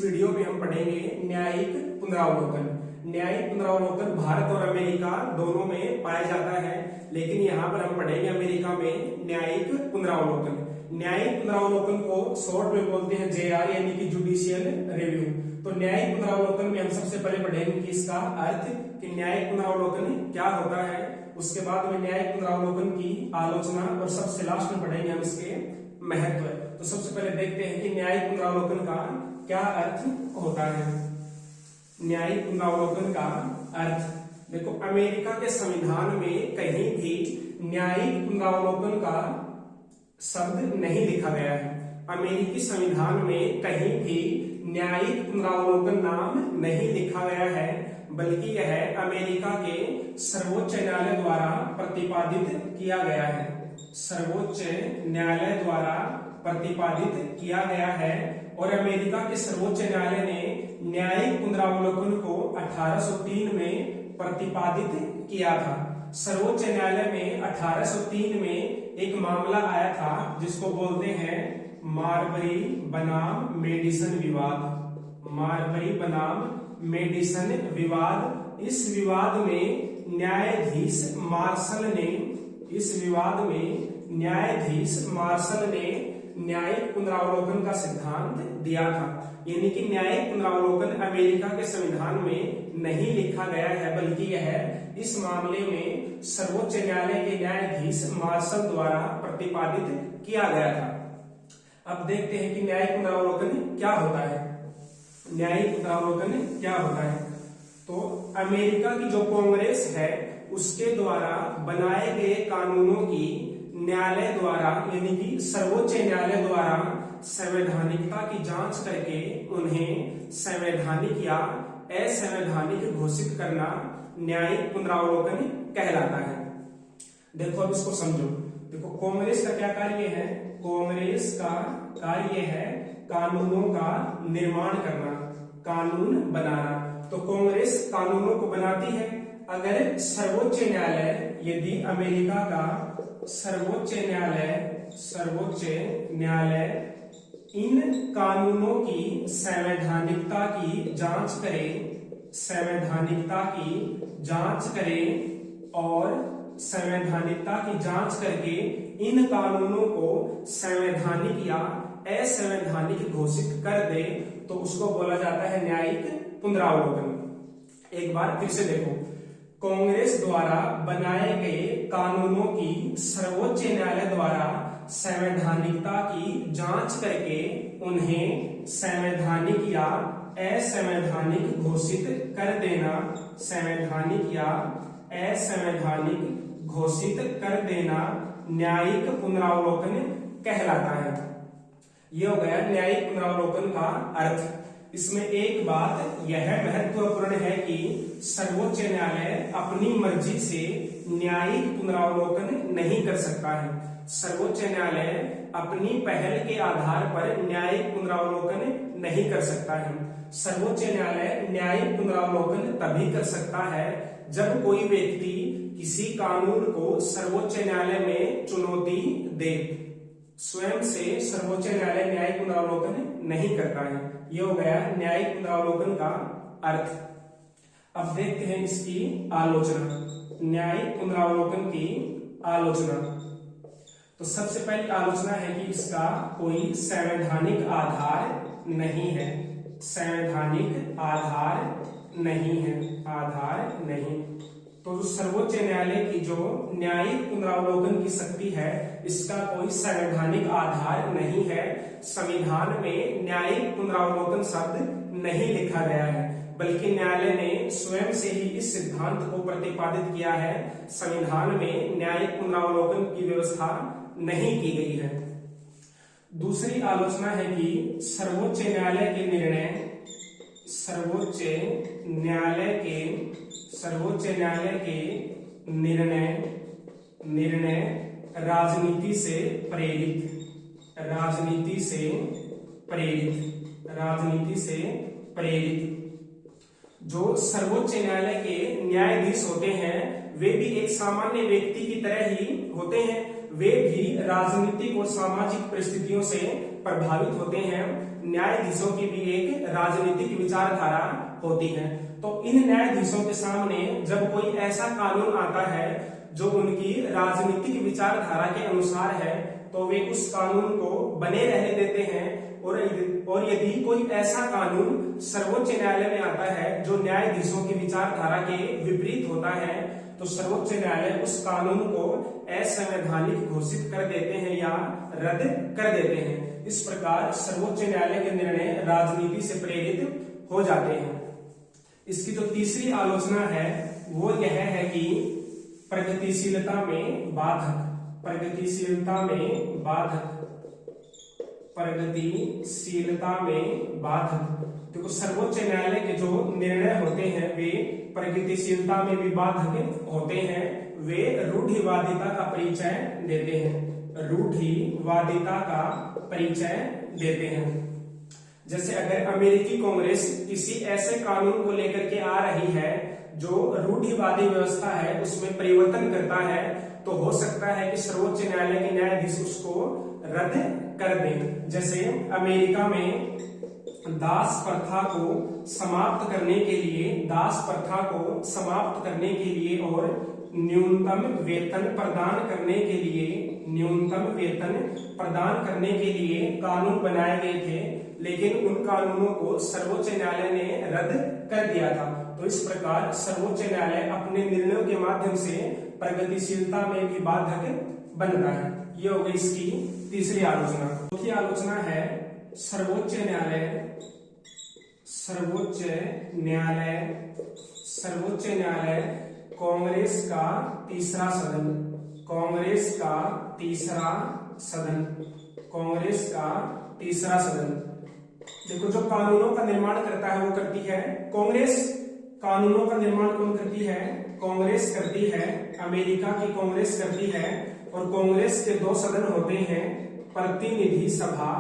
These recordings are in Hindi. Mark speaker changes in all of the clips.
Speaker 1: वीडियो में हम पढ़ेंगे न्यायिक पुनरावलोकन। न्यायिक पुनरावलोकन भारत और अमेरिका दोनों में पाया जाता है, लेकिन यहाँ पर हम पढ़ेंगे अमेरिका में न्यायिक पुनरावलोकन। न्यायिक पुनरावलोकन को शॉर्ट में बोलते हैं JR, यानी कि जुडिशियल रिव्यू। तो न्यायिक पुनरावलोकन में हम सबसे पहले पढ़ेंगे कि इसका अर्थ, कि न्यायिक पुनरावलोकन क्या होता है। उसके बाद में न्यायिक पुनरावलोकन की आलोचना, और सबसे लास्ट में पढ़ेंगे हम इसके महत्व। तो सबसे पहले देखते हैं कि न्यायिक पुनरावलोकन का क्या अर्थ होता है। न्यायिक पुनरावलोकन का अर्थ देखो, अमेरिका के संविधान में कहीं भी न्यायिक पुनरावलोकन का शब्द नहीं लिखा गया है। अमेरिकी संविधान में कहीं भी न्यायिक पुनरावलोकन नाम नहीं लिखा गया है, बल्कि यह अमेरिका के सर्वोच्च न्यायालय द्वारा प्रतिपादित किया गया है। सर्वोच्च न्यायालय द्वारा प्रतिपादित किया गया है, और अमेरिका के सर्वोच्च न्यायालय ने न्यायिक पुनरावलोकन को 1803 में प्रतिपादित किया था। सर्वोच्च न्यायालय में 1803 में एक मामला आया था जिसको बोलते हैं मारबरी बनाम मेडिसन विवाद। मारबरी बनाम मेडिसन विवाद। इस विवाद में न्यायाधीश मार्शल ने न्यायिक पुनरावलोकन का सिद्धांत दिया था। यानी कि न्यायिक पुनरावलोकन अमेरिका के संविधान में नहीं लिखा गया है, बल्कि यह इस मामले में सर्वोच्च न्यायालय के न्यायाधीश मार्शल द्वारा प्रतिपादित किया गया था। अब देखते हैं कि न्यायिक पुनरावलोकन क्या होता है। न्यायिक पुनरावलोकन क्या होता है? तो अमेरिका की जो कांग्रेस है उसके द्वारा बनाए गए कानूनों की न्यायालय द्वारा, यानी कि सर्वोच्च न्यायालय द्वारा संवैधानिकता की जांच करके उन्हें संवैधानिक या असंवैधानिक घोषित करना न्यायिक पुनरावलोकन कहलाता है। देखो अब इसको समझो। देखो, कांग्रेस का क्या कार्य है? कांग्रेस का कार्य है कानूनों का निर्माण करना, कानून बनाना। तो कांग्रेस कानूनों को बनाती है। अगर सर्वोच्च न्यायालय, यदि अमेरिका का सर्वोच्च न्यायालय इन कानूनों की संवैधानिकता की जांच करे और संवैधानिकता की जांच करके इन कानूनों को संवैधानिक या असंवैधानिक घोषित कर दे, तो उसको बोला जाता है न्यायिक पुनरावलोकन। एक बार फिर से देखो, कांग्रेस द्वारा बनाए गए कानूनों की सर्वोच्च न्यायालय द्वारा संवैधानिकता की जांच करके उन्हें संवैधानिक या असंवैधानिक घोषित कर देना, संवैधानिक या असंवैधानिक घोषित कर देना न्यायिक पुनरावलोकन कहलाता है। यह हो गया न्यायिक पुनरावलोकन का अर्थ। इसमें एक बात यह महत्वपूर्ण है कि सर्वोच्च न्यायालय अपनी मर्जी से न्यायिक पुनरावलोकन नहीं कर सकता है। सर्वोच्च न्यायालय अपनी पहल के आधार पर न्यायिक पुनरावलोकन नहीं कर सकता है। सर्वोच्च न्यायालय न्यायिक पुनरावलोकन तभी कर सकता है जब कोई व्यक्ति किसी कानून को सर्वोच्च न्यायालय में चुनौती दे। स्वयं से सर्वोच्च न्यायालय न्यायिक पुनरावलोकन नहीं करता है। यह हो गया न्यायिक पुनरावलोकन का अर्थ। अब देखते हैं इसकी आलोचना। न्यायिक पुनरावलोकन की आलोचना। तो सबसे पहली आलोचना है कि इसका कोई संवैधानिक आधार नहीं है। संवैधानिक आधार नहीं। तो सर्वोच्च न्यायालय की जो न्यायिक पुनरावलोकन की शक्ति है, इसका कोई संवैधानिक आधार नहीं है। संविधान में न्यायिक पुनरावलोकन शब्द नहीं लिखा गया है, बल्कि न्यायालय ने स्वयं से ही इस सिद्धांत को प्रतिपादित किया है। संविधान में न्यायिक पुनरावलोकन की व्यवस्था नहीं की गई है। दूसरी आलोचना है कि सर्वोच्च न्यायालय के निर्णय राजनीति से प्रेरित। जो सर्वोच्च न्यायालय के न्यायाधीश होते हैं वे भी एक सामान्य व्यक्ति की तरह ही होते हैं। वे भी राजनीतिक और सामाजिक परिस्थितियों से प्रभावित होते हैं। न्यायाधीशों की भी एक राजनीतिक विचारधारा होती है। तो इन न्यायाधीशों के सामने जब कोई ऐसा कानून आता है जो उनकी राजनीतिक विचारधारा के अनुसार है, तो वे उस कानून को बने रहने देते हैं। और यदि कोई ऐसा कानून सर्वोच्च न्यायालय में आता है जो न्यायाधीशों की विचारधारा के विपरीत होता है, तो सर्वोच्च न्यायालय उस कानून को असंवैधानिक घोषित कर देते हैं या रद्द कर देते हैं। इस प्रकार सर्वोच्च न्यायालय के निर्णय राजनीति से प्रेरित हो जाते हैं। इसकी जो तीसरी आलोचना है वो यह है कि प्रगतिशीलता में बाधक, प्रगतिशीलता में बाधक, प्रगतिशीलता में बाधक। देखो सर्वोच्च न्यायालय के जो निर्णय होते हैं वे प्रगतिशीलता में भी बाधक होते हैं। वे रूढ़िवादिता का परिचय देते हैं, रूढ़िवादिता का परिचय देते हैं। जैसे अगर अमेरिकी कांग्रेस किसी ऐसे कानून को लेकर के आ रही है जो रूढ़िवादी व्यवस्था है उसमें परिवर्तन करता है, तो हो सकता है कि सर्वोच्च न्यायालय के न्यायाधीश उसको रद्द कर दें। जैसे अमेरिका में दास प्रथा को समाप्त करने के लिए, दास प्रथा को समाप्त करने के लिए और न्यूनतम वेतन प्रदान करने के लिए, न्यूनतम वेतन प्रदान करने के लिए कानून बनाए गए थे, लेकिन उन कानूनों को सर्वोच्च न्यायालय ने रद्द कर दिया था। तो इस प्रकार सर्वोच्च न्यायालय अपने निर्णयों के माध्यम से प्रगतिशीलता में भी बाधक बनता है। ये हो गई इसकी तीसरी आलोचना। चौथी आलोचना है सर्वोच्च न्यायालय, सर्वोच्च न्यायालय, सर्वोच्च न्यायालय कांग्रेस का तीसरा सदन, कांग्रेस का तीसरा सदन, कांग्रेस का तीसरा सदन। देखो जो कानूनों का निर्माण करता है वो करती है कांग्रेस। कानूनों का निर्माण कौन करती है? कांग्रेस करती है। अमेरिका की कांग्रेस करती है। और कांग्रेस के दो सदन होते हैं, प्रतिनिधि सभा,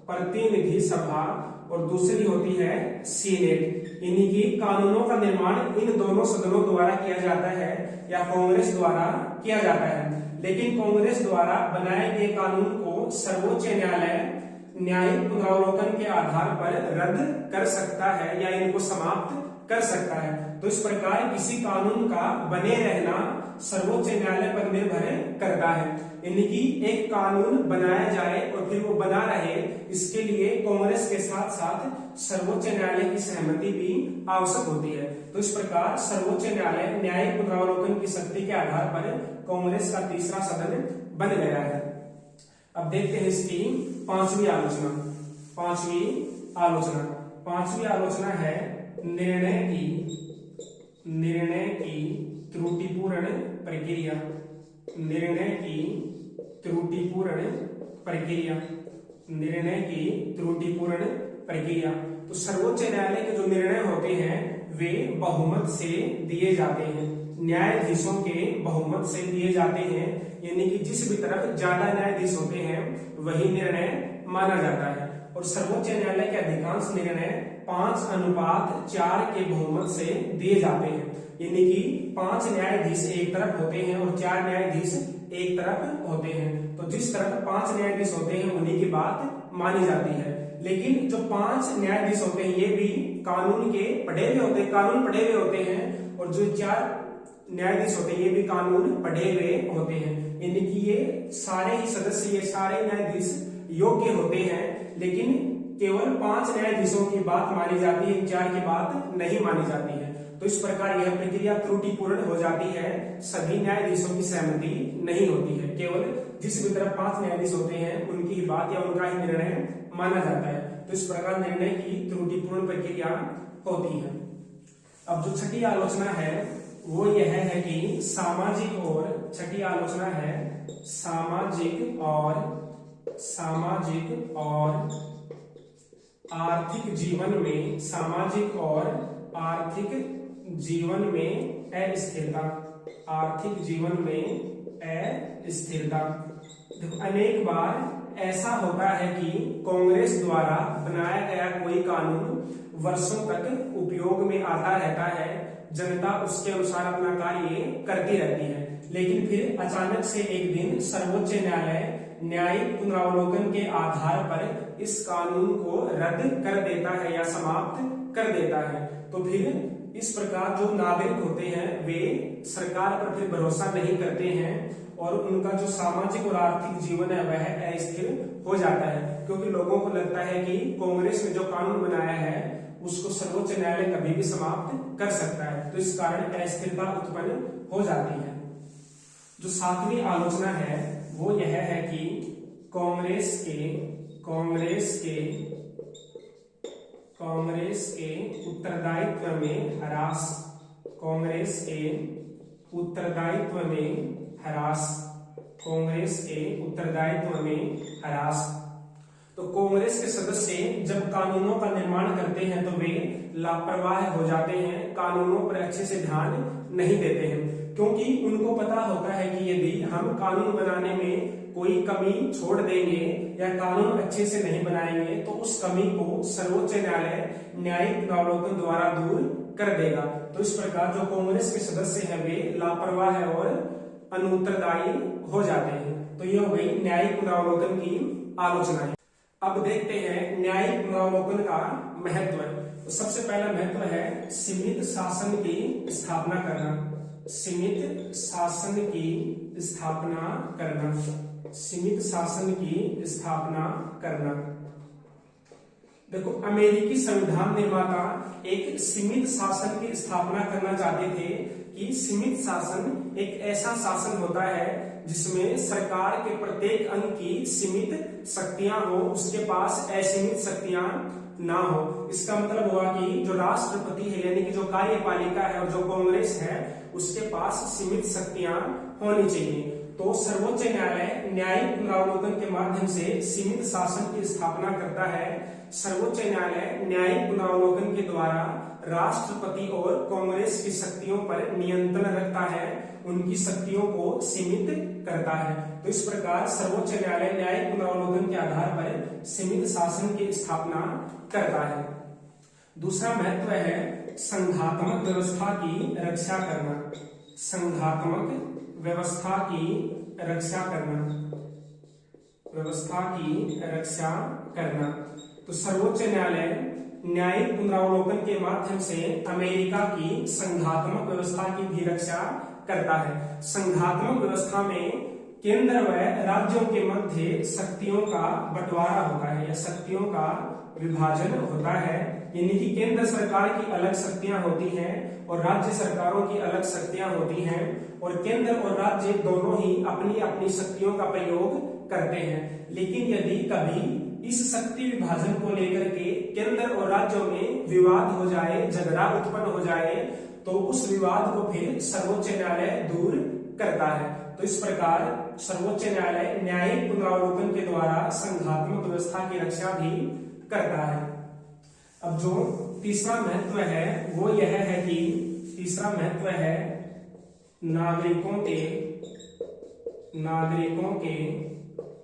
Speaker 1: प्रतिनिधि सभा, और दूसरी होती है सीनेट। इन्हीं की कानूनों का निर्माण इन दोनों सदनों द्वारा किया जाता है या कांग्रेस द्वारा किया जाता है। लेकिन कांग्रेस द्वारा बनाए गए कानून को सर्वोच्च न्यायालय न्यायिक पुनरावलोकन के आधार पर रद्द कर सकता है या इनको समाप्त कर सकता है। तो इस प्रकार किसी कानून का बने रहना सर्वोच्च न्यायालय पर निर्भर करता है। यानी कि एक कानून बनाया जाए और फिर वो बना रहे, इसके लिए कांग्रेस के साथ साथ सर्वोच्च न्यायालय की सहमति भी आवश्यक होती है। तो इस प्रकार सर्वोच्च न्यायालय न्यायिक पुनरावलोकन की शक्ति के आधार पर कांग्रेस का तीसरा सदन बन गया है। अब देखते हैं इसकी पांचवी आलोचना। पांचवी आलोचना, पांचवी आलोचना है निर्णय की त्रुटिपूर्ण प्रक्रिया, निर्णय की त्रुटिपूर्ण प्रक्रिया, निर्णय की त्रुटिपूर्ण प्रक्रिया। तो सर्वोच्च न्यायालय के जो निर्णय होते हैं वे बहुमत से दिए जाते हैं, न्यायाधीशों के बहुमत से दिए जाते हैं। यानी कि जिस भी तरफ ज्यादा न्यायाधीश होते हैं वही निर्णय माना जाता है। और सर्वोच्च न्यायालय के अधिकांश निर्णय 5:4 के बहुमत से दिए जाते हैं। यानी कि 5 न्यायाधीश एक तरफ होते हैं और 4 न्यायाधीश एक तरफ होते हैं। तो जिस तरफ 5 न्यायाधीश होते हैं उन्हीं की बात मानी जाती है। लेकिन जो 5 न्यायाधीश होते हैं ये भी कानून के पढ़े हुए होते हैं, कानून पढ़े हुए होते हैं। और जो 4 न्यायाधीश होते हैं ये भी कानून पढ़े हुए होते हैं। यानी कि ये सारे ही सदस्य, ये सारे न्यायाधीश योग्य होते हैं। लेकिन केवल 5 न्यायाधीशों की बात मानी जाती है, 4 की बात नहीं मानी जाती है। तो इस प्रकार यह प्रक्रिया त्रुटिपूर्ण हो जाती है। सभी न्यायाधीशों की सहमति नहीं होती है, केवल जिस भी तरफ 5 न्यायाधीश होते हैं उनकी ही बात या उनका ही निर्णय माना जाता है। तो इस प्रकार निर्णय की त्रुटिपूर्ण प्रक्रिया होती है। अब जो छठी आलोचना है वो यह है कि सामाजिक और, छठी आलोचना है सामाजिक और आर्थिक जीवन में, सामाजिक और आर्थिक जीवन में अस्थिरता, आर्थिक जीवन में अस्थिरता। देखो अनेक बार ऐसा होता है कि कांग्रेस द्वारा बनाया गया कोई कानून वर्षों तक उपयोग में आता रहता है, जनता उसके अनुसार अपना कार्य करती रहती है। लेकिन फिर अचानक से एक दिन सर्वोच्च न्यायालय न्यायिक पुनरावलोकन के आधार पर इस कानून को रद्द कर देता है या समाप्त कर देता है। तो फिर इस प्रकार जो नागरिक होते हैं वे सरकार पर फिर भरोसा नहीं करते हैं और उनका जो सामाजिक और आर्थिक जीवन है वह अस्थिर हो जाता है, क्योंकि लोगों को लगता है कि कांग्रेस ने जो कानून बनाया है उसको सर्वोच्च न्यायालय कभी भी समाप्त कर सकता है। तो इस कारण अस्थिरता उत्पन्न हो जाती है। जो सातवीं आलोचना है वो यह है कि कांग्रेस के उत्तरदायित्व में ह्रास, कांग्रेस के उत्तरदायित्व में ह्रास। तो कांग्रेस के सदस्य जब कानूनों का निर्माण करते हैं तो वे लापरवाह हो जाते हैं, कानूनों पर अच्छे से ध्यान नहीं देते हैं, क्योंकि उनको पता होता है कि यदि हम कानून बनाने में कोई कमी छोड़ देंगे या कानून अच्छे से नहीं बनाएंगे तो उस कमी को सर्वोच्च न्यायालय न्यायिक पुनरावलोकन द्वारा दूर कर देगा। तो इस प्रकार जो कांग्रेस के सदस्य हैं वे लापरवाह है और अनुत्तरदायी हो जाते हैं। तो ये हो गई न्यायिक पुनरावलोकन की आलोचना है। अब देखते हैं न्यायिक पुनरावलोकन का महत्व। तो सबसे पहला महत्व है सीमित शासन की स्थापना करना। सीमित शासन की स्थापना करना। देखो, अमेरिकी संविधान निर्माता एक सीमित शासन की स्थापना करना चाहते थे कि सीमित शासन एक ऐसा शासन होता है जिसमें सरकार के प्रत्येक अंग की सीमित शक्तियां हो, उसके पास असीमित शक्तियां ना हो। इसका मतलब हुआ कि जो राष्ट्रपति है यानी कि जो कार्यपालिका है और जो कांग्रेस है उसके पास सीमित शक्तियां होनी चाहिए। तो सर्वोच्च न्यायालय न्यायिक पुनरावलोकन के माध्यम से सीमित शासन की स्थापना करता है। सर्वोच्च न्यायालय न्यायिक पुनरावलोकन के द्वारा राष्ट्रपति और कांग्रेस की शक्तियों पर नियंत्रण रखता है, उनकी शक्तियों को सीमित करता है। तो इस प्रकार सर्वोच्च न्यायालय न्यायिक पुनरावलोकन के आधार पर सीमित शासन की स्थापना करता है। दूसरा महत्व है संघात्मक व्यवस्था की रक्षा करना। संघात्मक व्यवस्था की रक्षा करना। तो सर्वोच्च न्यायालय न्यायिक पुनरावलोकन के माध्यम से अमेरिका की संघात्मक व्यवस्था की भी रक्षा करता है। संघात्मक व्यवस्था में केंद्र व राज्यों के मध्य शक्तियों का बंटवारा होता है या शक्तियों का विभाजन होता है, यानी कि केंद्र सरकार की अलग शक्तियां होती हैं और राज्य सरकारों की अलग शक्तियां होती हैं और केंद्र और राज्य दोनों ही अपनी अपनी शक्तियों का प्रयोग करते हैं। लेकिन यदि कभी इस शक्ति विभाजन को लेकर के केंद्र और राज्यों में विवाद हो जाए, झगड़ा उत्पन्न हो जाए, तो उस विवाद को फिर सर्वोच्च न्यायालय दूर करता है। तो इस प्रकार सर्वोच्च न्यायालय न्यायिक पुनरावलोकन के द्वारा संघात्मक व्यवस्था की रक्षा भी करता है। अब जो तीसरा महत्व है वो यह है कि तीसरा महत्व है नागरिकों के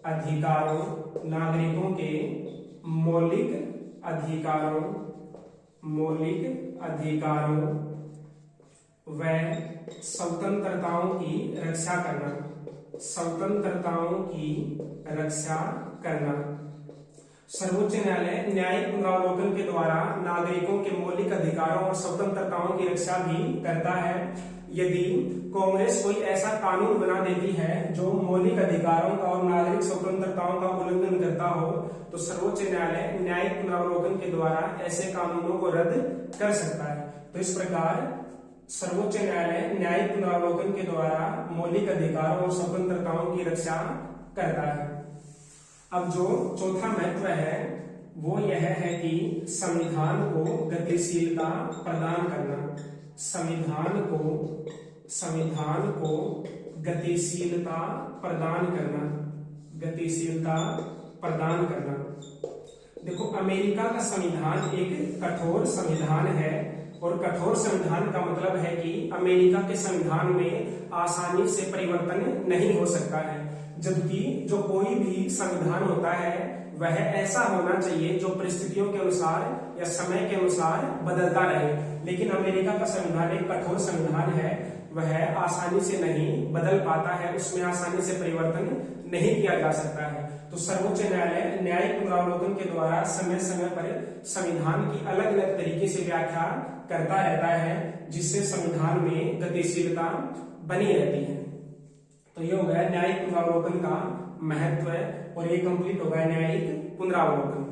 Speaker 1: अधिकारों, नागरिकों के मौलिक अधिकारों व स्वतंत्रताओं की रक्षा करना। सर्वोच्च न्यायालय न्यायिक पुनरावलोकन के द्वारा नागरिकों के मौलिक अधिकारों और स्वतंत्रताओं की रक्षा भी करता है। यदि कांग्रेस कोई ऐसा कानून बना देती है जो मौलिक अधिकारों का और नागरिक स्वतंत्रताओं का उल्लंघन करता हो, तो सर्वोच्च न्यायालय न्यायिक पुनरावलोकन के द्वारा ऐसे कानूनों को रद्द कर सकता है। तो इस प्रकार सर्वोच्च न्यायालय न्यायिक पुनरावलोकन के द्वारा मौलिक अधिकारों और स्वतंत्रताओं की रक्षा करता है। अब जो चौथा महत्व है वो यह है कि संविधान को गतिशीलता प्रदान करना। संविधान को गतिशीलता प्रदान करना। देखो, अमेरिका का संविधान एक कठोर संविधान है और कठोर संविधान का मतलब है कि अमेरिका के संविधान में आसानी से परिवर्तन नहीं हो सकता है, जबकि जो कोई भी संविधान होता है वह ऐसा होना चाहिए जो परिस्थितियों के अनुसार या समय के अनुसार बदलता रहे। लेकिन अमेरिका का संविधान एक कठोर संविधान है, वह आसानी से नहीं बदल पाता है, उसमें आसानी से परिवर्तन नहीं किया जा सकता है। तो सर्वोच्च न्यायालय न्यायिक पुनरावलोकन के द्वारा समय समय पर संविधान की अलग अलग तरीके से व्याख्या करता रहता है, जिससे संविधान में गतिशीलता बनी रहती है। तो ये हो गया न्यायिक पुनरावलोकन का महत्व, और ये कंप्लीट हो गया न्यायिक पुनरावलोकन।